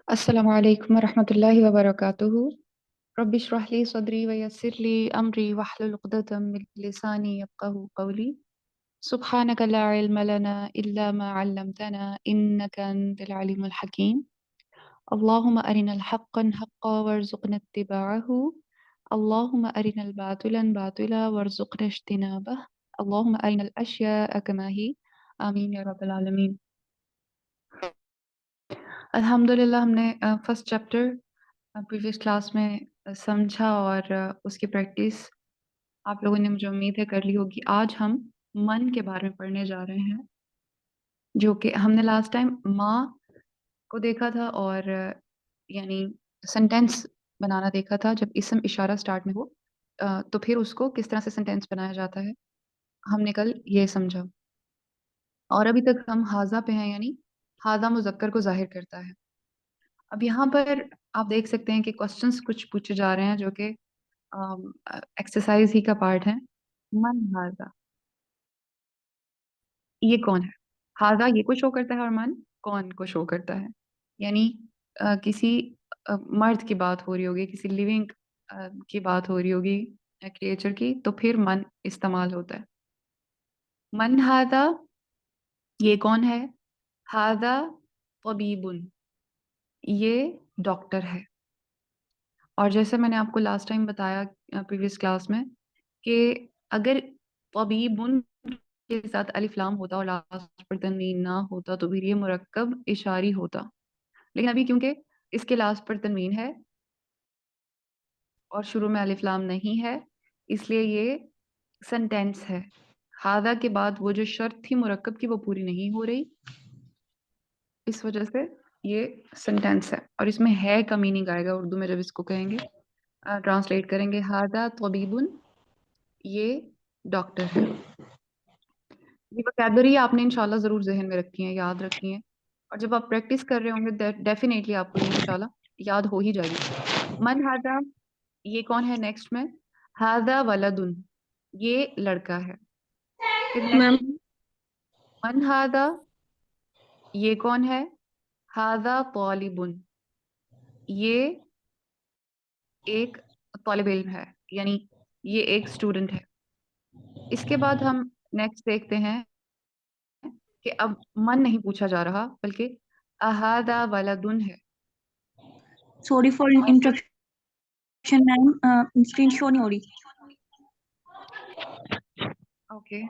अस्सलामु अलैकुम वरहमतुल्लाहि वबरकातुहू। रब्बि इश्रह ली सदरी व यस्सिर ली अमरी वहलुल उक़दतम मिन लिसानी यफ़क़हू क़ौली। सुब्हानक ला इल्म लना इल्ला मा 'अल्लमतना इन्नका अंतल अलीमुल हकीम। अल्लाहुम्मा अरिनल हक़्क़न हक़्क़ा वरज़ुक़ना इत्तिबाअहू। अल्लाहुम्मा अरिनल बातिलन बातिला वरज़ुक़ना इज्तिनाबह। अल्लाहुम्मा अरिनल अश्याअ कमा ही। आमीन या रब्बल आलमीन। अल्हम्दुलिल्लाह हमने फर्स्ट चैप्टर प्रीवियस क्लास में समझा और उसकी प्रैक्टिस आप लोगों ने मुझे उम्मीद है कर ली होगी। आज हम मन के बारे में पढ़ने जा रहे हैं, जो कि हमने लास्ट टाइम माँ को देखा था और यानी सेंटेंस बनाना देखा था। जब इसम इशारा स्टार्ट में हो तो फिर उसको किस तरह से सेंटेंस बनाया जाता है, हमने कल ये समझा। और अभी तक हम हाजा पे हैं, यानी हाजा मुज़क्कर को जाहिर करता है। अब यहाँ पर आप देख सकते हैं कि क्वेश्चंस कुछ पूछे जा रहे हैं जो कि एक्सरसाइज ही का पार्ट है। मन हाजा, ये कौन है? हाजा ये को शो करता है और मन कौन को शो करता है। यानी किसी मर्द की बात हो रही होगी, किसी लिविंग की बात हो रही होगी, क्रिएचर की, तो फिर मन इस्तेमाल होता है। मन हाजा, ये कौन है? हाजा तबीबुन, ये डॉक्टर है। और जैसे मैंने आपको लास्ट टाइम बताया प्रीवियस क्लास में कि अगर तबीबुन के साथ अलिफ लाम होता और लास्ट पर तनवीन ना होता तो फिर ये मुरक्कब इशारी होता। लेकिन अभी क्योंकि इसके लास्ट पर तनवीन है और शुरू में अलिफ लाम नहीं है, इसलिए ये सेंटेंस है। हादा के बाद वो जो शर्त थी मुरक्कब की वो पूरी नहीं हो रही, इस वजह से ये सेंटेंस है। और इसमें है का मीनिंग आएगा उर्दू में जब इसको कहेंगे, ट्रांसलेट करेंगे। हादा तबीबुन, ये डॉक्टर है। ये वोकैबुलरी आपने इंशाल्लाह ज़रूर ज़हन में रखी है, याद रखी है। और जब आप प्रैक्टिस कर रहे होंगे डेफिनेटली आपको ये इंशाल्लाह याद हो ही जाएगी। मन हादा, ये कौन है? नेक्स्ट में हादा वलदुन, ये लड़का है। फिर मैम नेक्स्ट मन हादा, ये कौन है? हादा तालिबुन, ये एक तालिब इल्म है, यानी ये एक स्टूडेंट है। इसके बाद हम नेक्स्ट देखते हैं कि अब मन नहीं पूछा जा रहा बल्कि अहादा वलदुन है। Sorry for interruption ma'am, screen show नहीं हो रही। ओके,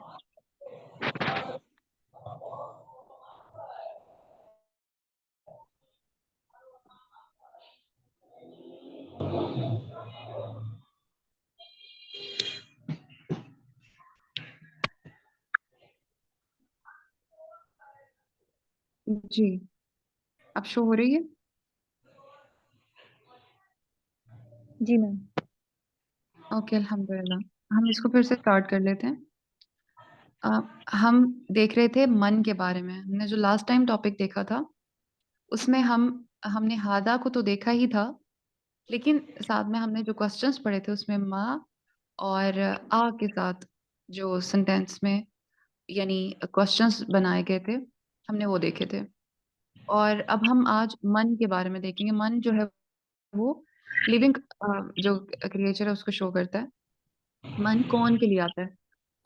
जी अब शो हो रही है। जी मैम। ओके अल्हम्दुलिल्लाह, हम इसको फिर से स्टार्ट कर लेते हैं। हम देख रहे थे मन के बारे में। हमने जो लास्ट टाइम टॉपिक देखा था उसमें हमने हादा को तो देखा ही था, लेकिन साथ में हमने जो क्वेश्चंस पढ़े थे उसमें माँ और आ के साथ जो सेंटेंस में यानी क्वेश्चंस बनाए गए थे, हमने वो देखे थे। और अब हम आज मन के बारे में देखेंगे। मन जो है वो लिविंग जो क्रिएचर है उसको शो करता है। मन कौन के लिए आता है?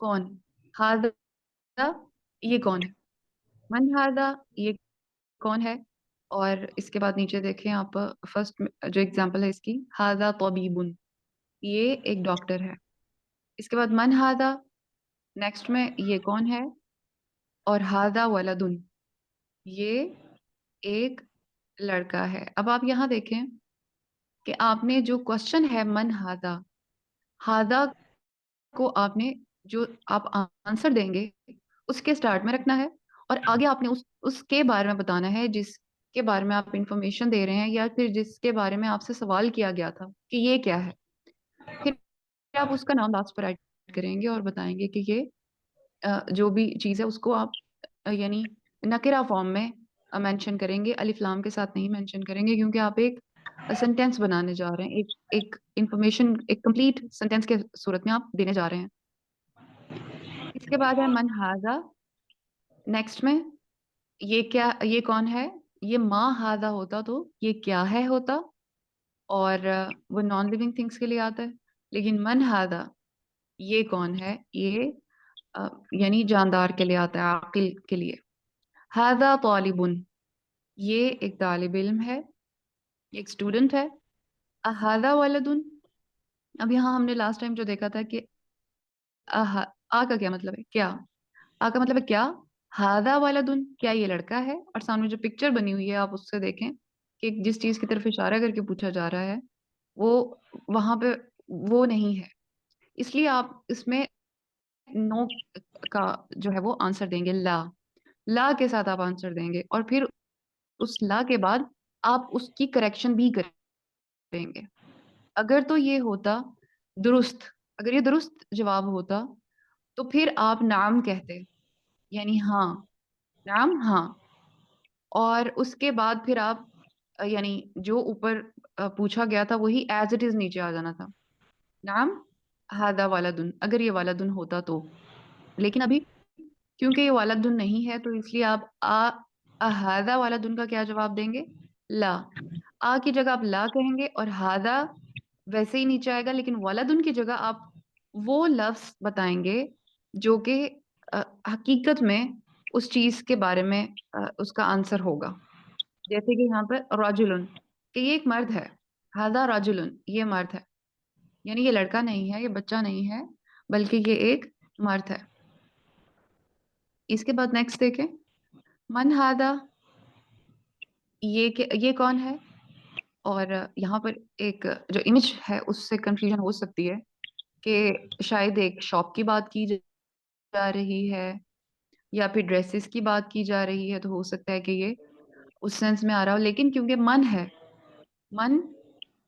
कौन हादा, ये कौन है? मन हादा, ये कौन है? और इसके बाद नीचे देखें आप, फर्स्ट जो एग्जांपल है इसकी, हादा तबीबुन, ये एक डॉक्टर है। इसके बाद मन हादा, नेक्स्ट में ये कौन है? और हादा वलदुन, ये एक लड़का है। अब आप यहाँ देखें कि आपने जो क्वेश्चन है मन हादा, हादा को आपने जो आप आंसर देंगे उसके स्टार्ट में रखना है और आगे आपने उसके बारे में बताना है जिसके बारे में आप इंफॉर्मेशन दे रहे हैं या फिर जिसके बारे में आपसे सवाल किया गया था कि ये क्या है। फिर आप उसका नाम लास्ट पर ऐड करेंगे और बताएंगे कि ये जो भी चीज़ है उसको आप यानी नकिरा फॉर्म में मेंशन करेंगे, अलिफ लाम के साथ नहीं मेंशन करेंगे, क्योंकि आप एक सेंटेंस बनाने जा रहे हैं, एक एक इंफॉर्मेशन, एक कंप्लीट सेंटेंस के सूरत में आप देने जा रहे हैं। इसके बाद है मन हाजा, नेक्स्ट में ये क्या, ये कौन है? یہ ما ہادہ ہوتا تو یہ کیا ہے ہوتا، اور وہ نان لیونگ تھنگس کے لیے آتا ہے. لیکن من ہادہ یہ کون ہے، یہ یعنی جاندار کے لیے آتا ہے، عاقل کے لیے. ہادہ طالبن یہ ایک طالب علم ہے، ایک اسٹوڈنٹ ہے. ہادہ ولدن اب یہاں ہم نے لاسٹ ٹائم جو دیکھا تھا کہ آ کا کیا مطلب ہے، کیا. آ کا مطلب ہے کیا. ہادہ ولدن کیا یہ لڑکا ہے، اور سامنے جو پکچر بنی ہوئی ہے آپ اس سے دیکھیں کہ جس چیز کی طرف اشارہ کر کے پوچھا جا رہا ہے وہ وہاں پہ وہ نہیں ہے. اس لیے آپ اس میں نو کا جو ہے وہ آنسر دیں گے، لا. لا کے ساتھ آپ آنسر دیں گے، اور پھر اس لا کے بعد آپ اس کی کریکشن بھی کریں گے. اگر تو یہ ہوتا درست، اگر یہ درست جواب ہوتا تو پھر آپ نعم کہتے، یعنی ہاں. نعم ہاں. اور اس کے بعد پھر آپ یعنی جو اوپر پوچھا گیا تھا وہی ایز اٹ از نیچے آ جانا تھا. نعم ہادہ والدن اگر یہ والدن ہوتا تو. لیکن ابھی کیونکہ یہ والدن نہیں ہے تو اس لیے آپ ہادہ والدن کا کیا جواب دیں گے، لا. آ کی جگہ آپ لا کہیں گے، اور ہادہ ویسے ہی نیچے آئے گا، لیکن والدن کی جگہ آپ وہ لفظ بتائیں گے جو کہ حقیقت میں اس چیز کے بارے میں اس کا آنسر ہوگا. جیسے کہ یہاں پر راجلن کہ یہ ایک مرد ہے، ہادہ راجلن یہ مرد ہے، یعنی یہ لڑکا نہیں ہے، یہ بچہ نہیں ہے، بلکہ یہ ایک مرد ہے. اس کے بعد نیکسٹ دیکھیں، من ہادہ یہ کون ہے. اور یہاں پر ایک جو امیج ہے اس سے کنفیوژن ہو سکتی ہے کہ شاید ایک شاپ کی بات کی جا رہی ہے یا پھر ڈریسز کی بات کی جا رہی ہے، تو ہو سکتا ہے کہ یہ اس سینس میں آ رہا ہو. لیکن کیونکہ من ہے، من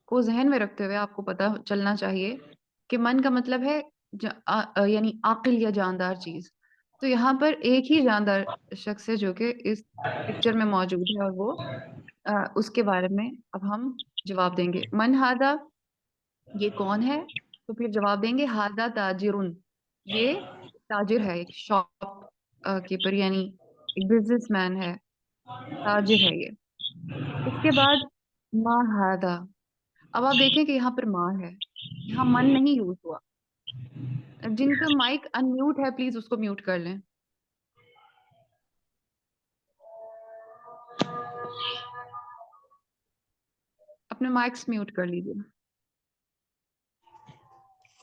کو ذہن میں رکھتے ہوئے آپ کو پتا چلنا چاہیے کہ من کا مطلب ہے یعنی عاقل یا جاندار چیز. تو یہاں پر ایک ہی جاندار شخص ہے جو کہ اس پکچر میں موجود ہے، اور وہ اس کے بارے میں اب ہم جواب دیں گے. من ہادہ یہ کون ہے، تو پھر جواب دیں گے ہادہ تاجرن یہ تاجر ہے، ایک شاپ کیپر یعنی ایک بزنس مین ہے، تاجر ہے یہ. اس کے بعد ما ہادہ اب آپ دیکھیں کہ یہاں پر ماں ہے، یہاں من نہیں یوز ہوا. جن کا مائک ان میوٹ ہے پلیز اس کو میوٹ کر لیں، اپنے مائکس میوٹ کر لیجیے.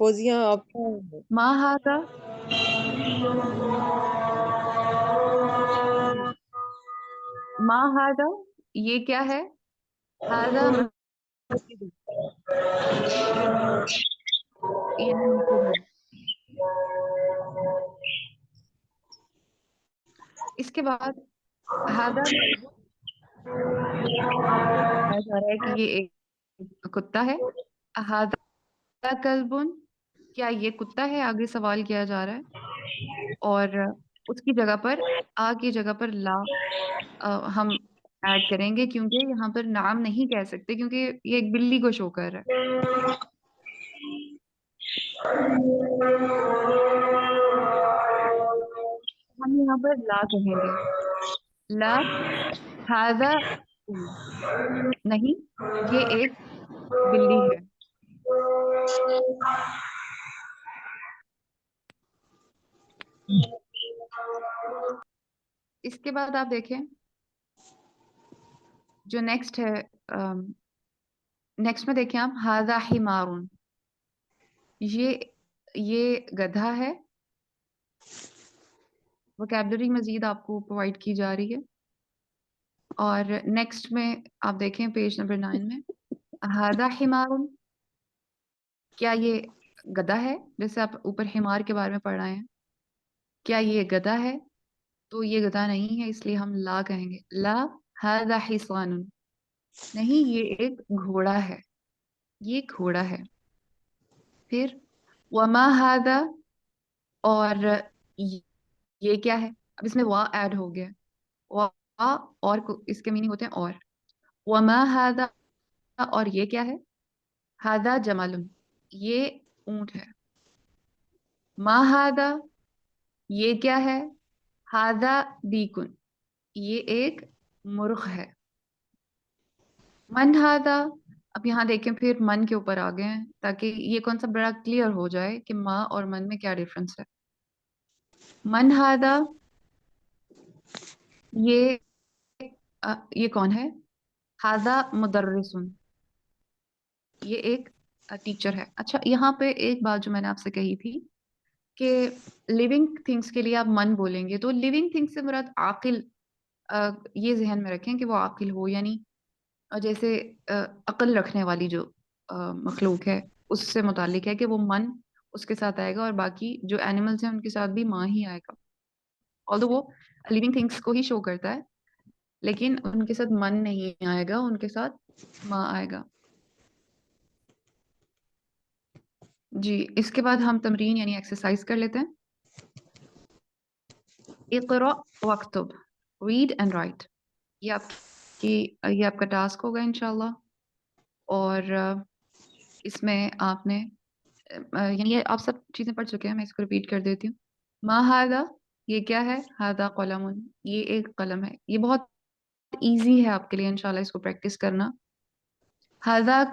فوزیہ آپ ما ہادہ ما ہادہ یہ کیا ہے، ہادہ مسجد یعنی مسجد ہے. اس کے بعد ہادہ کلب بتایا جا رہا ہے کہ یہ ایک کتا ہے. ہادہ کلبن کیا یہ کتا ہے، آگے سوال کیا جا رہا ہے. اور اس کی جگہ پر آ کی جگہ پر لا ہم ایڈ کریں گے، کیونکہ یہاں پر نام نہیں کہہ سکتے کیونکہ یہ ایک بلی کو شو کر رہا ہے. ہم یہاں پر لا کہیں گے، لا ہذا نہیں یہ ایک بلی ہے. اس کے بعد آپ دیکھیں جو نیکسٹ ہے، نیکسٹ میں دیکھیں آپ ہذا حمارن یہ گدھا ہے. وکیبلری مزید آپ کو پرووائڈ کی جا رہی ہے. اور نیکسٹ میں آپ دیکھیں پیج نمبر 9 میں ہذا حمارن کیا یہ گدھا ہے، جیسے آپ اوپر حمار کے بارے میں پڑھ رہے ہیں، کیا یہ گدھا ہے. تو یہ گدھا نہیں ہے، اس لیے ہم لا کہیں گے، لا ہذا حصان نہیں یہ ایک گھوڑا ہے، یہ گھوڑا ہے. پھر وما ہذا اور یہ کیا ہے، اب اس میں وا ایڈ ہو گیا. وا اور اس کے میننگ ہوتے ہیں اور. وما ہذا اور یہ کیا ہے، ہذا جمل یہ اونٹ ہے. ما ہذا یہ کیا ہے، ہذا دیکن یہ ایک مرغ ہے. मन हादा। अब यहाँ देखें फिर मन के ऊपर आ गए हैं ताकि ये कॉन्सेप्ट बड़ा क्लियर हो जाए कि माँ और मन में क्या डिफरेंस है। मन हादा, ये ये कौन है? हादा मुदर्रिसुन, ये एक टीचर है। अच्छा, यहाँ पे एक बात जो मैंने आपसे कही थी कि लिविंग थिंग्स के लिए आप मन बोलेंगे, तो लिविंग थिंग्स से मुराद आकिल, ये जहन में रखें कि वो आकिल हो, यानी जैसे अ, अक्ल रखने वाली जो मखलूक है उससे मुतालिक है कि वो मन उसके साथ आएगा, और बाकी जो एनिमल्स हैं उनके साथ भी माँ ही आएगा। ऑल्दो वो लिविंग थिंग्स को ही शो करता है, लेकिन उनके साथ मन नहीं आएगा, उनके साथ माँ आएगा। जी, इसके बाद हम तमरीन यानी एक्सरसाइज कर लेते हैं। इक़रा वक्तुब, रीड एंड राइट, ये आपकी ये आपका टास्क होगा इंशाल्लाह। और इसमें आपने यानी ये आप सब चीजें पढ़ चुके हैं, मैं इसको रिपीट कर देती हूँ। मा हादा, ये क्या है? हादा कलमुन, ये एक कलम है। ये बहुत इजी है आपके लिए इंशाल्लाह इसको प्रैक्टिस करना। हादा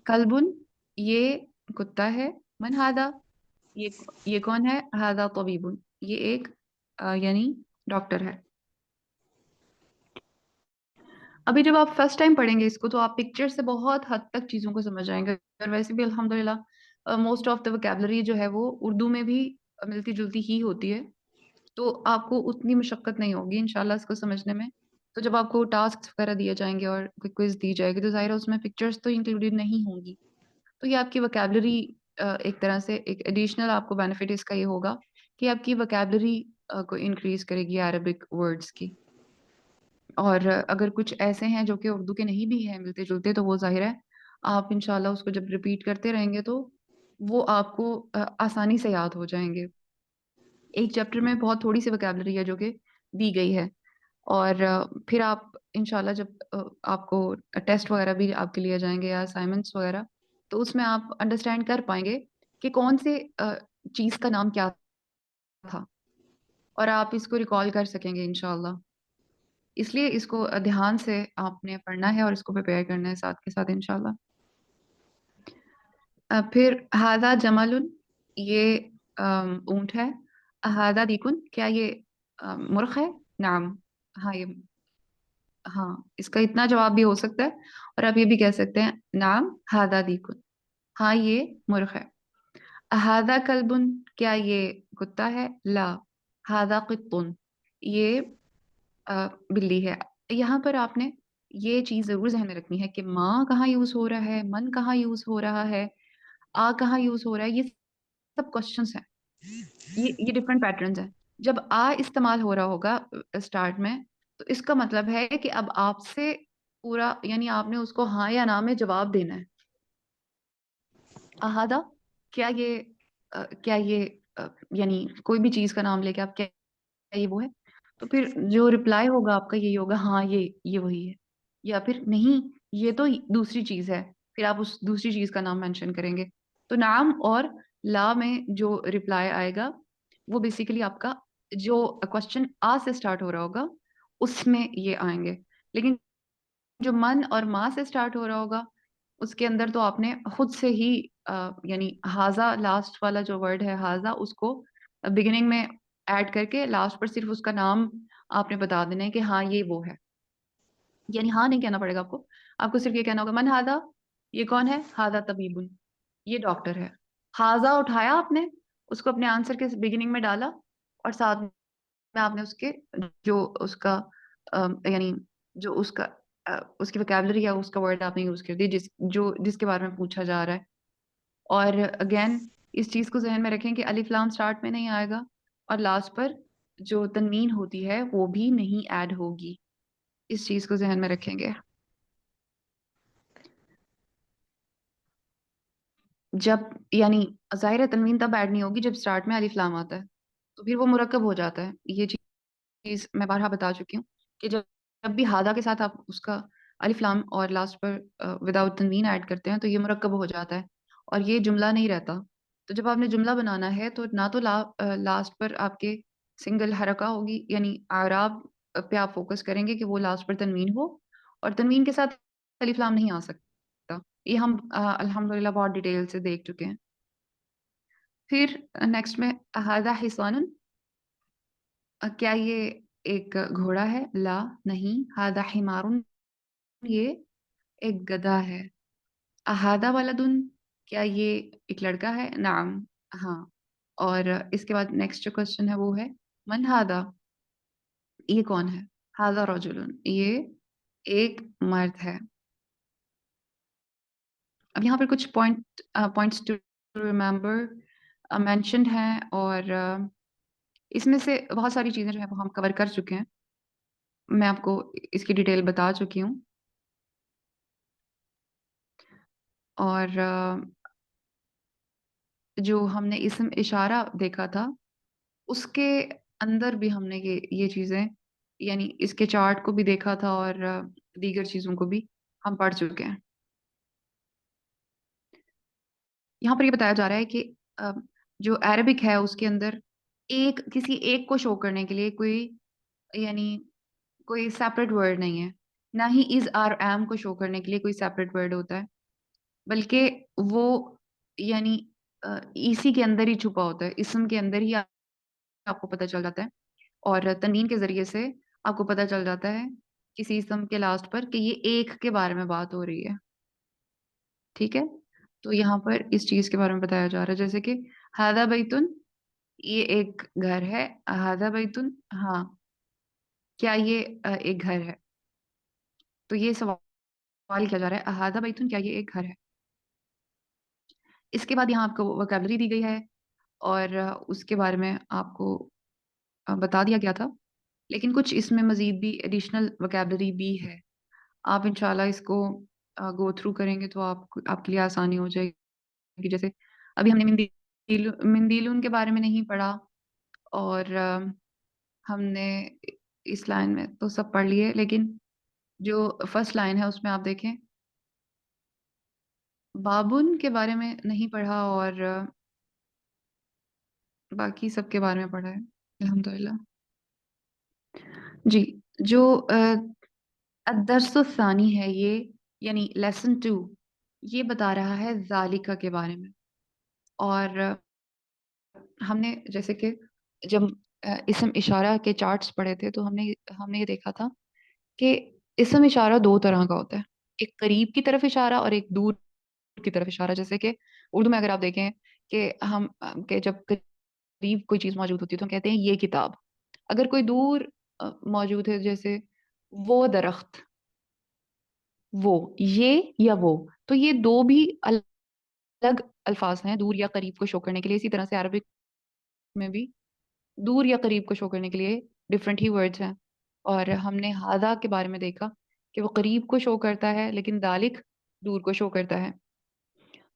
कल्बुन, ये कुत्ता है। मन हादा, ये कौन है? हादा तबीबुन, ये एक यानी डॉक्टर है। अभी जब आप फर्स्ट टाइम पढ़ेंगे इसको तो आप पिक्चर से बहुत हद तक चीज़ों को समझ आएंगे, और वैसे भी अल्हम्दुलिल्लाह मोस्ट ऑफ द वोकैबलरी जो है वो उर्दू में भी मिलती जुलती ही होती है, तो आपको उतनी मशक्क़त नहीं होगी इंशाल्लाह इसको समझने में। तो जब आपको टास्क वगैरह दिए जाएंगे और कोई क्विज दी जाएगी तो ज़ाहिर है उसमें पिक्चर्स तो इंक्लूडेड नहीं होंगी, तो ये आपकी वोकैबलरी एक तरह से एक एडिशनल आपको बेनिफिट इसका ये होगा कि आपकी वोकैबलरी को इंक्रीज करेगी अरबिक वर्ड्स की। और अगर कुछ ऐसे हैं जो कि उर्दू के नहीं भी हैं मिलते जुलते, तो वो जाहिर है आप इंशाल्लाह उसको जब रिपीट करते रहेंगे तो वो आपको आसानी से याद हो जाएंगे। एक चैप्टर में बहुत थोड़ी सी वोकैबलरी है जो कि दी गई है, और फिर आप इंशाल्लाह जब आपको टेस्ट वगैरह भी आपके लिए जाएंगे या असाइनमेंट्स वगैरह, तो उसमें आप अंडरस्टैंड कर पाएंगे कि कौन से चीज़ का नाम क्या था, और आप इसको रिकॉल कर सकेंगे इंशाल्लाह। इसलिए इसको ध्यान से आपने पढ़ना है और इसको प्रिपेयर करना है साथ के साथ इंशाल्लाह। फिर हादा जमलुन, ये ऊंट है। हादा दीकुन, क्या ये मुर्ख है? नाम, हाँ ये, हाँ इसका इतना जवाब भी हो सकता है, और आप ये भी कह सकते हैं नाम हादा दीकुन, हाँ ये मुर्ख है। हादा कल्बुन, क्या ये कुत्ता है? ला, हादा कुत्तुन, ये बिल्ली है। यहाँ पर आपने ये चीज जरूर ध्यान में रखनी है कि माँ कहाँ यूज हो रहा है, मन कहाँ यूज हो रहा है, आ कहाँ यूज हो रहा है, ये सब क्वेश्चंस हैं। ये डिफरेंट पैटर्न्स हैं। जब आ इस्तेमाल हो रहा होगा स्टार्ट में, तो इसका मतलब है कि अब आपसे पूरा यानी आपने उसको हाँ या ना में जवाब देना है। अहादा, क्या ये क्या ये यानी कोई भी चीज का नाम लेके आप क्या ये वो है, तो फिर जो रिप्लाई होगा आपका यही होगा, हाँ ये वही है, या फिर नहीं ये तो दूसरी चीज है, फिर आप उस दूसरी चीज का नाम मेंशन करेंगे। तो नाम और ला में जो रिप्लाई आएगा वो बेसिकली आपका जो क्वेश्चन आ से स्टार्ट हो रहा होगा उसमें ये आएंगे। लेकिन जो मन और माँ से स्टार्ट हो रहा होगा उसके अंदर तो आपने खुद से ही यानी हाजा लास्ट वाला जो वर्ड है हाजा, उसको बिगिनिंग में ऐड करके लास्ट पर सिर्फ उसका नाम आपने बता देना है कि हाँ ये वो है, यानी हाँ नहीं कहना पड़ेगा आपको। आपको सिर्फ ये कहना होगा मन हादा, ये कौन है? हादा तबीबुन, ये डॉक्टर है। हाजा उठाया आपने, उसको अपने आंसर के बिगिनिंग में डाला, और साथ में आपने उसके जो उसका यानी जो उसका उसकी वोकैबलरी है उसका वर्ड आपने यूज कर दिया जिसके बारे में पूछा जा रहा है। और अगेन इस चीज को जहन में रखें कि अलिफ लाम स्टार्ट में नहीं आएगा, और लास्ट पर जो तनवीन होती है वो भी नहीं ऐड होगी, इस चीज को जहन में रखेंगे। जब यानी जाहिर है तनवीन तब ऐड नहीं होगी जब स्टार्ट में अलिफ लाम आता है, तो फिर वो मुरक्कब हो जाता है। ये चीज मैं बारहा बता चुकी हूँ कि जब भी हादा के साथ आप उसका अलिफ लाम और लास्ट पर विदाउट तनवीन ऐड करते हैं तो ये मुरक्कब हो जाता है और ये जुमला नहीं रहता। तो जब आपने जुमला बनाना है तो ना तो लास्ट पर आपके सिंगल हरका होगी, यानी आराब पे आप फोकस करेंगे कि वो लास्ट पर तनवीन हो, और तनवीन के साथ अलिफ लाम नहीं आ सकता। ये हम अल्हम्दुलिल्लाह बहुत डिटेल से देख चुके हैं। फिर नेक्स्ट में हादा हिसानुन, क्या ये एक घोड़ा है? ला, नहीं। हादा हिमारुन, ये एक गधा है। अहादा वलदुन, क्या ये एक लड़का है? नाम, हाँ। और इसके बाद नेक्स्ट जो क्वेश्चन है वो है मन हादा, ये कौन है? हादा रजुलुन, ये एक मर्द है। अब यहाँ पर कुछ पॉइंट्स टू रिमेम्बर मेंशन्ड हैं, और इसमें से बहुत सारी चीजें जो है वो हम कवर कर चुके हैं। मैं आपको इसकी डिटेल बता चुकी हूँ। और जो हमने इसम इशारा देखा था उसके अंदर भी हमने ये चीजें, यानी इसके चार्ट को भी देखा था, और दीगर चीजों को भी हम पढ़ चुके हैं। यहाँ पर ये बताया जा रहा है कि अ, जो अरबिक है उसके अंदर किसी एक को शो करने के लिए कोई, यानी कोई सेपरेट वर्ड नहीं है। ना ही इज आर एम को शो करने के लिए कोई सेपरेट वर्ड होता है, बल्कि वो, यानी इसी के अंदर ही छुपा होता है, इसम के अंदर ही आपको पता चल जाता है। और तनवीन के जरिए से आपको पता चल जाता है किसी इसम के लास्ट पर कि ये एक के बारे में बात हो रही है। ठीक है, तो यहाँ पर इस चीज के बारे में बताया जा रहा है, जैसे कि हादा बैतुन, ये एक घर है। हादा बैतुन, हाँ, क्या ये एक घर है? तो ये सवाल किया जा रहा है, हादा बैतुन, क्या ये एक घर है? इसके बाद यहाँ आपको वोकैबलरी दी गई है, और उसके बारे में आपको बता दिया गया था। लेकिन कुछ इसमें मजीद भी एडिशनल वोकैबलरी भी है। आप इंशाल्लाह इसको गो थ्रू करेंगे तो आपके लिए आसानी हो जाएगी। जैसे अभी हमने मिंदीलुन के बारे में नहीं पढ़ा, और हमने इस लाइन में तो सब पढ़ लिए, लेकिन जो फर्स्ट लाइन है उसमें आप देखें, बाबुन के बारे में नहीं पढ़ा, और बाकी सब के बारे में पढ़ा है अल्हम्दुलिल्लाह। जी, जो अदरसुसानी है ये, यानी लेसन 2, ये बता रहा है जालिका के बारे में। और हमने जैसे कि जब इसम इशारा के चार्ट्स पढ़े थे, तो हमने हमने ये देखा था कि इसम इशारा दो तरह का होता है, एक करीब की तरफ इशारा और एक दूर की तरफ इशारा। जैसे कि उर्दू में अगर आप देखें कि कि जब करीब कोई चीज मौजूद होती है तो हम कहते हैं ये किताब। अगर कोई दूर मौजूद है, जैसे वो दरख्त, वो, ये या वो, तो ये दो भी अलग अल्फाज हैं दूर या करीब को शो करने के लिए। इसी तरह से अरबिक में भी दूर या करीब को शो करने के लिए डिफरेंट ही वर्ड्स हैं। और हमने हादा के बारे में देखा कि वो करीब को शो करता है, लेकिन दालिक दूर को शो करता है।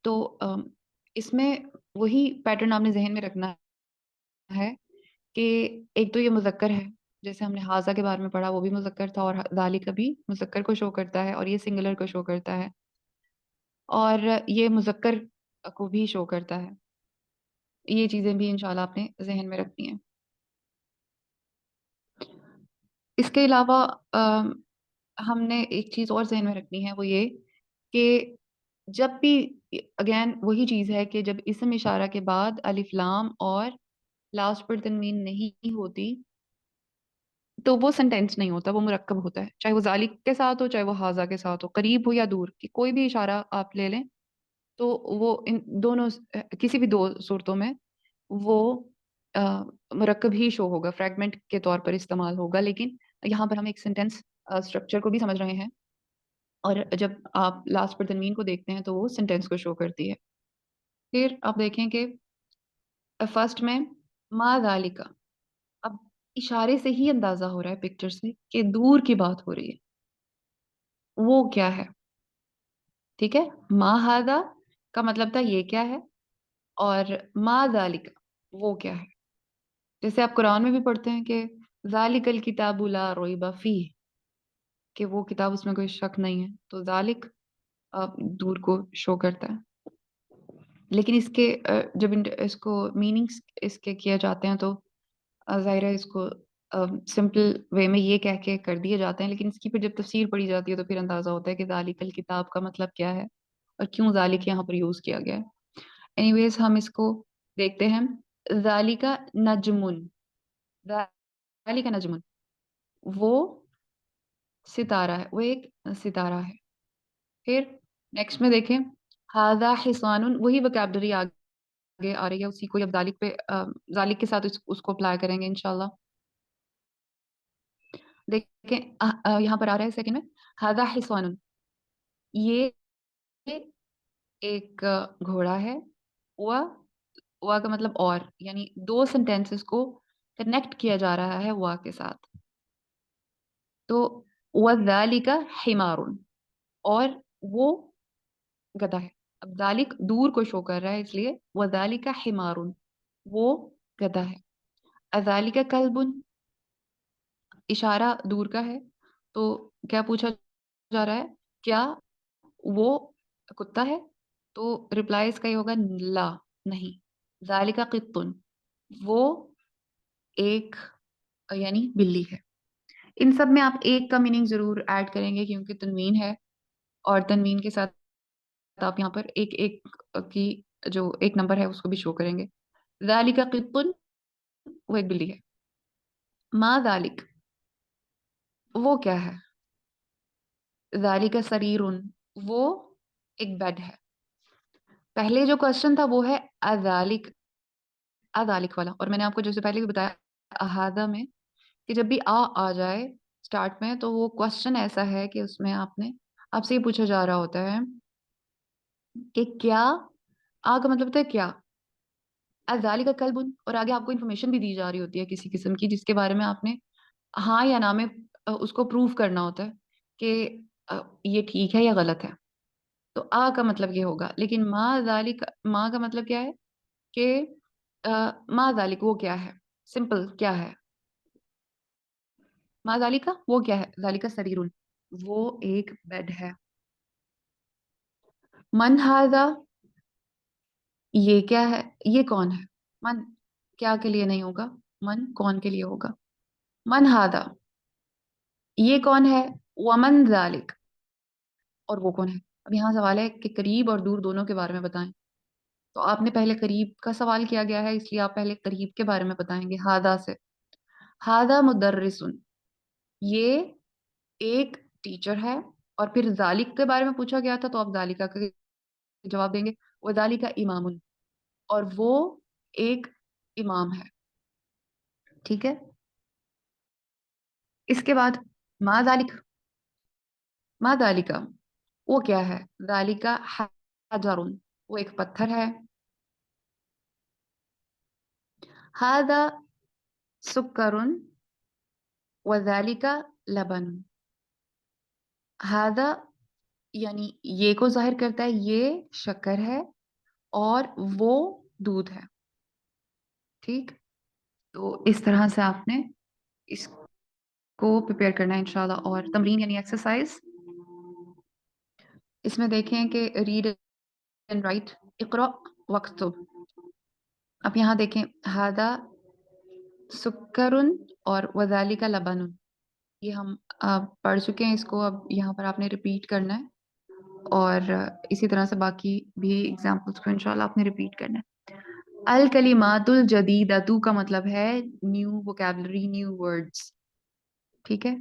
तो इसमें वही पैटर्न आपने जहन में रखना है कि एक तो ये मुजक्कर है, जैसे हमने हाजा के बारे में पढ़ा, वो भी मुजक्कर था, और दालिक भी मुजक्कर को शो करता है, और ये सिंगुलर को शो करता है, और ये मुजक्कर को भी शो करता है। ये चीजें भी इंशाल्लाह आपने जहन में रखनी है। इसके अलावा हमने एक चीज और जहन में रखनी है, वो ये कि जब भी, अगेन वही चीज है कि जब इसम इशारा के बाद अलिफ लाम और लास्ट पर तनवीन नहीं होती, तो वो सेंटेंस नहीं होता, वो मुरक्कब होता है। चाहे वो जालिक के साथ हो, चाहे वो हाजा के साथ हो, करीब हो या दूर की कोई भी इशारा आप ले लें, तो वो इन दोनों किसी भी दो सूरतों में वो अ, मुरक्कब ही शो होगा, फ्रैगमेंट के तौर पर इस्तेमाल होगा। लेकिन यहाँ पर हम एक सेंटेंस स्ट्रक्चर को भी समझ रहे हैं, और जब आप लास्ट पर तनवीन को देखते हैं तो वो सेंटेंस को शो करती है। फिर आप देखें कि फर्स्ट में मा जालिका, अब इशारे से ही अंदाजा हो रहा है, पिक्चर से, कि दूर की बात हो रही है। वो क्या है? ठीक है, मा हादा का मतलब था ये क्या है, और मा जालिका वो क्या है। जैसे आप कुरान में भी पढ़ते हैं कि जालिकल किताबु ला रैब फीह, कि वो किताब, उसमें कोई शक नहीं है। तो जालिक दूर को शो करता है। लेकिन इसके जब इसको मीनिंग्स इसके किए जाते हैं, तो जाहिर है इसको سمپل وے میں یہ کہہ کے کر دیے جاتے ہیں، لیکن اس کی پھر جب تفسیر پڑھی جاتی ہے تو پھر اندازہ ہوتا ہے کہ ذالک الکتاب کا مطلب کیا ہے اور کیوں ذالک یہاں پر یوز کیا گیا ہے۔ اینی ویز ہم اس کو دیکھتے ہیں۔ ذالک نجمن، ذالک نجمن، وہ ستارہ ہے، وہ ایک ستارہ ہے۔ پھر نیکسٹ میں دیکھیں ھذا حصان، وہی وکیبلری آگے آ رہی ہے اسی کو، اب ذالک پہ ذالک کے ساتھ اس کو اپلائی کریں گے انشاءاللہ۔ دیکھیں یہاں پر آ رہا ہے سیکنڈ میں ھذا حصان، یہ ایک گھوڑا ہے۔ وا کا مطلب اور، یعنی دو سینٹینسز کو کنیکٹ کیا جا رہا ہے وا کے ساتھ، تو وذالک حمار، اور وہ گدھا ہے۔ اب ذالک دور کو شو کر رہا ہے اس لیے وذالک حمار، وہ گدھا ہے۔ اذالک کلب، اشارہ دور کا ہے، تو کیا پوچھا جا رہا ہے، کیا وہ کتا ہے؟ تو ریپلائی اس کا یہ ہوگا لا، نہیں۔ ذالک قط، وہ ایک یعنی بلی ہے۔ ان سب میں آپ ایک کا میننگ ضرور ایڈ کریں گے کیونکہ تنوین ہے، اور تنوین کے ساتھ آپ یہاں پر ایک ایک کی جو ایک نمبر ہے اس کو بھی شو کریں گے۔ ذالک قط، وہ ایک بلی ہے۔ ما ذالک، وہ کیا ہے؟ ذالک سریر، وہ ایک بیڈ ہے۔ پہلے جو کوشچن تھا وہ ہے اذالک، اذالک والا، اور میں نے آپ کو جیسے پہلے بھی بتایا احاذہ میں کہ جب بھی آ جائے اسٹارٹ میں تو وہ کوشچن ایسا ہے کہ اس میں آپ سے یہ پوچھا جا رہا ہوتا ہے کہ کیا، کا مطلب ہوتا ہے کیا، اذالک کلب، اور آگے آپ کو انفارمیشن بھی دی جا رہی ہوتی ہے کسی قسم کی جس کے بارے میں آپ نے ہاں یا نہ میں اس کو پروف کرنا ہوتا ہے کہ یہ ٹھیک ہے یا غلط ہے، تو کا مطلب یہ ہوگا۔ لیکن ما ذالک، ما کا مطلب کیا ہے کہ ما ذالک وہ کیا ہے، سمپل کیا ہے، ما ذالک وہ کیا ہے، ذالک سریر، وہ ایک بیڈ ہے۔ من ھذا، یہ کیا ہے، یہ کون ہے، من کیا کے لیے نہیں ہوگا، من کون کے لیے ہوگا۔ من ھذا، یہ کون ہے، ومن ذالک، اور وہ کون ہے۔ اب یہاں سوال ہے کہ قریب اور دور دونوں کے بارے میں بتائیں، تو آپ نے پہلے قریب کا سوال کیا گیا ہے اس لیے آپ پہلے قریب کے بارے میں بتائیں گے ھذا سے۔ ھذا مدرس، یہ ایک ٹیچر ہے، اور پھر ذالک کے بارے میں پوچھا گیا تھا تو آپ ذالکہ کا جواب دیں گے وذالک امام، اور وہ ایک امام ہے، ٹھیک ہے۔ اس کے بعد ما ذالک، ما ذالک وہ کیا ہے، ذالک حجر، وہ ایک پتھر ہے۔ ھذا سکر وذالک لبن، ھذا یعنی یہ کو ظاہر کرتا ہے، یہ شکر ہے اور وہ دودھ ہے، ٹھیک۔ تو اس طرح سے آپ نے اس کو پریپیئر کرنا ہے انشاءاللہ۔ اور تمرین یعنی ایکسرسائز، اس میں دیکھیں کہ ریڈ اینڈ رائٹ، اقرأ واکتب۔ اب یہاں دیکھیں ھذا سکر اور وذالک لبن، یہ ہم پڑھ چکے ہیں اس کو، اب یہاں پر آپ نے ریپیٹ کرنا ہے، اور اسی طرح سے باقی بھی ایگزامپلس کو انشاءاللہ آپ نے ریپیٹ کرنا ہے۔ الکلمات الجدیدۃ کا مطلب ہے نیو ووکیبلری، نیو ورڈز، ٹھیک ہے۔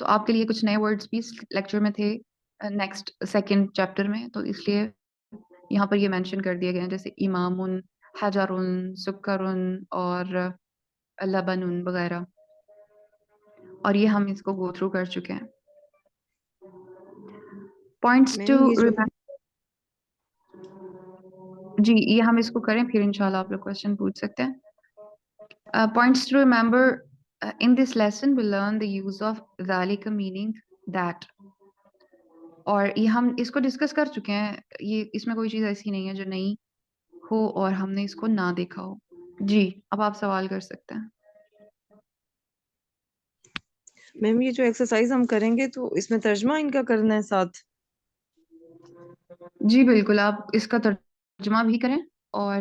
تو آپ کے لیے کچھ نئے ورڈز بھی لیکچر میں تھے نیکسٹ سیکنڈ چیپٹر میں، تو اس لیے یہاں پر یہ مینشن کر دیے گئے ہیں، جیسے امام، حجر، سکر اور لبن وغیرہ، اور یہ ہم اس کو گو تھرو کر چکے ہیں۔ پوائنٹس ٹو میم یہ جو جی یہ ہم اس کو کریں پھر انشاءاللہ آپ لوگ کوشچن پوچھ سکتے ہیں۔ Points to remember in this lesson we learn the use of ذالک meaning that، اور یہ ہم اس کو ڈسکس کر چکے ہیں، یہ اس میں کوئی چیز ایسی نہیں ہے جو نہیں ہو اور ہم نے اس کو نہ دیکھا ہو۔ جی اب آپ سوال کر سکتے ہیں۔ میم یہ جو ایکسرسائز ہم کریں گے تو اس میں ترجمہ ان کا کرنا ہے ساتھ؟ جی بالکل، آپ اس کا ترجمہ بھی کریں، اور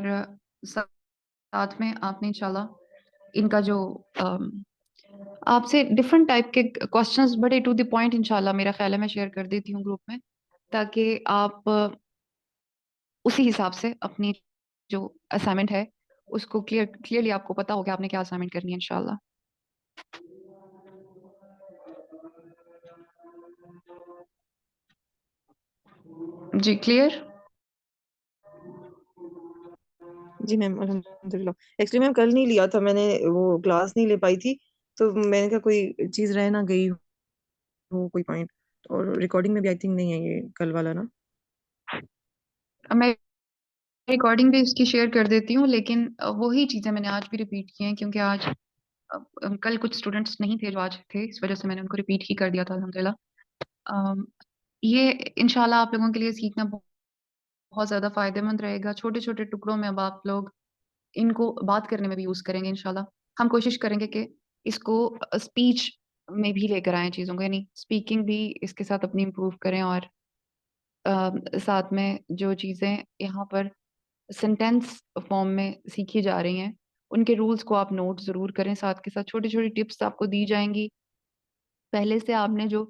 ساتھ میں آپ نے انشاءاللہ ان کا جو آپ سے ڈفرنٹ ٹائپ کے کوشچنس بڑے ٹو دی پوائنٹ انشاءاللہ میرا خیال ہے میں شیئر کر دیتی ہوں گروپ میں، تاکہ آپ اسی حساب سے اپنی جو اسائنمنٹ ہے اس کو کلیئرلی آپ کو پتا ہو کہ آپ نے کیا اسائنمنٹ کرنی ہے انشاءاللہ. جی کلیئر. جی میم الحمدللہ. ایکچولی میم کل نہیں لیا تھا میں نے، وہ کلاس نہیں لے پائی تھی، تو میں نے کہا کوئی چیز رہ نہ گئی ہو، کوئی پوائنٹ. اور ریکارڈنگ میں بھی آئی تھنک نہیں ہے یہ کل والا نا. میں ریکارڈنگ بھی اس کی شیئر کر دیتی ہوں، لیکن وہی چیزیں میں نے آج بھی ریپیٹ کی ہیں، کیونکہ آج کل کچھ اسٹوڈینٹس نہیں تھے جو آج تھے، اس وجہ سے میں نے ان کو ریپیٹ ہی کر دیا تھا الحمدللہ. یہ انشاءاللہ آپ لوگوں کے لیے سیکھنا بہت زیادہ فائدہ مند رہے گا. چھوٹے چھوٹے ٹکڑوں میں اب آپ لوگ ان کو بات کرنے میں بھی یوز کریں گے انشاءاللہ. ہم کوشش کریں گے کہ اس کو اسپیچ میں بھی لے کر آئیں چیزوں کو، یعنی اسپیکنگ بھی اس کے ساتھ اپنی امپروو کریں، اور ساتھ میں جو چیزیں یہاں پر سینٹینس فارم میں سیکھی جا رہی ہیں ان کے رولز کو آپ نوٹ ضرور کریں. ساتھ کے ساتھ چھوٹی چھوٹی ٹپس آپ کو دی جائیں گی. پہلے سے آپ نے جو،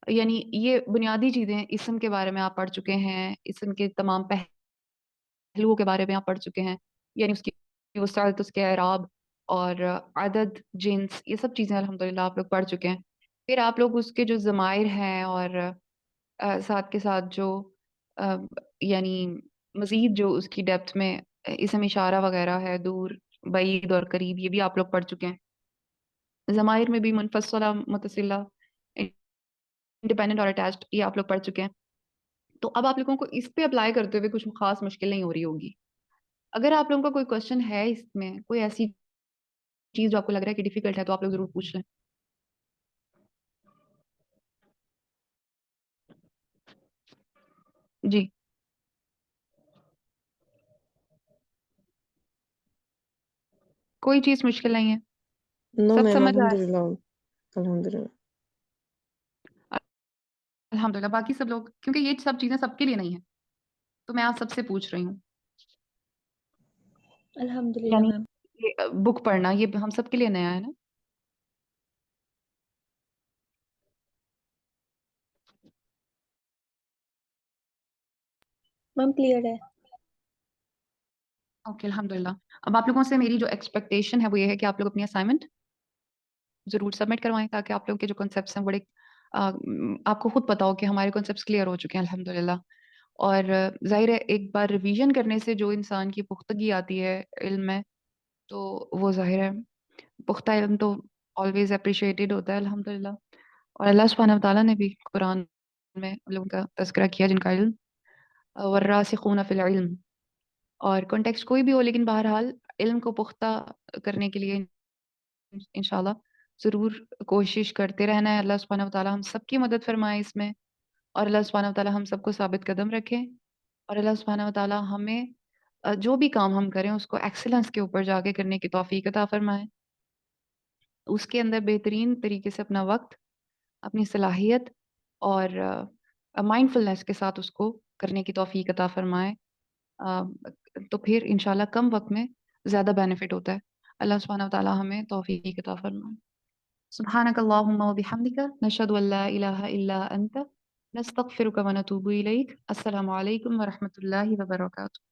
یعنی یہ بنیادی چیزیں اسم کے بارے میں آپ پڑھ چکے ہیں، اسم کے تمام پہلوؤں کے بارے میں آپ پڑھ چکے ہیں، یعنی اس کی وسعت، اس کے اعراب اور عدد، جنس، یہ سب چیزیں الحمدللہ آپ لوگ پڑھ چکے ہیں. پھر آپ لوگ اس کے جو ضمائر ہیں اور ساتھ کے ساتھ جو آ، یعنی مزید جو اس کی ڈیپتھ میں اسم اشارہ وغیرہ ہے، دور، بعید اور قریب، یہ بھی آپ لوگ پڑھ چکے ہیں. ضمائر میں بھی منفصلہ، متصلہ، انڈیپینڈنٹ اور اٹیچڈ، یہ آپ لوگ پڑھ چکے ہیں. تو اب آپ لوگوں کو اس پہ اپلائی کرتے ہوئے کچھ خاص مشکل نہیں ہو رہی ہوگی. اگر آپ لوگوں کا کوئی کوشچن ہے اس میں، کوئی ایسی چیز جو آپ کو لگ رہا ہے کہ ڈیفیکلٹ ہے، تو آپ لوگ ضرور پوچھ لیں. جی کوئی چیز مشکل نہیں ہے، نو سب میم سمجھ آ رہا الحمدللہ. الحمدللہ. ہے الحمدللہ. باقی سب لوگ، کیونکہ یہ سب چیزیں سب کے لیے نہیں ہیں، تو میں آپ سب سے پوچھ رہی ہوں. الحمدللہ یعنی میم. بک پڑھنا یہ ہم سب کے لیے نیا ہے نا. میم کلیئر ہے. اوکے الحمدللہ. اب آپ لوگوں سے میری جو ایکسپیکٹیشن ہے وہ یہ ہے کہ آپ لوگ اپنی اسائنمنٹ ضرور سبمٹ کروائیں، تاکہ آپ لوگوں کے جو کنسیپٹس ہیں بڑے آپ کو خود پتا ہو کہ ہمارے کنسیپٹس کلیئر ہو چکے ہیں الحمدللہ. اور ظاہر ہے ایک بار ریویژن کرنے سے جو انسان کی پختگی آتی ہے علم میں، تو وہ ظاہر ہے پختہ علم تو آلویز اپریشیٹڈ ہوتا ہے الحمدللہ. اور اللہ سبحانہ وتعالیٰ نے بھی قرآن میں ان لوگوں کا تذکرہ کیا جن کا علم، والراسخون فی العلم، اور کانٹیکسٹ کوئی بھی ہو، لیکن بہرحال علم کو پختہ کرنے کے لیے انشاءاللہ ضرور کوشش کرتے رہنا ہے. اللہ سبحانہ وتعالیٰ ہم سب کی مدد فرمائے اس میں، اور اللہ سبحانہ وتعالیٰ ہم سب کو ثابت قدم رکھے، اور اللہ سبحانہ وتعالیٰ ہمیں جو بھی کام ہم کریں اس کو ایکسلنس کے اوپر جا کے کرنے کی توفیق عطا فرمائے. اس کے اندر بہترین طریقے سے اپنا وقت، اپنی صلاحیت اور مائنڈ فلنس کے ساتھ اس کو کرنے کی توفیق عطا فرمائے. تو پھر انشاءاللہ کم وقت میں زیادہ بینیفٹ ہوتا ہے. اللہ سبحانہ وتعالیٰ ہمیں توفیق عطا فرمائے. سبحانک اللہم و بحمدک، نشہد ان لا الہ الا انت، نستغفرک و نتوب الیک. السلام علیکم ورحمۃ اللہ وبرکاتہ.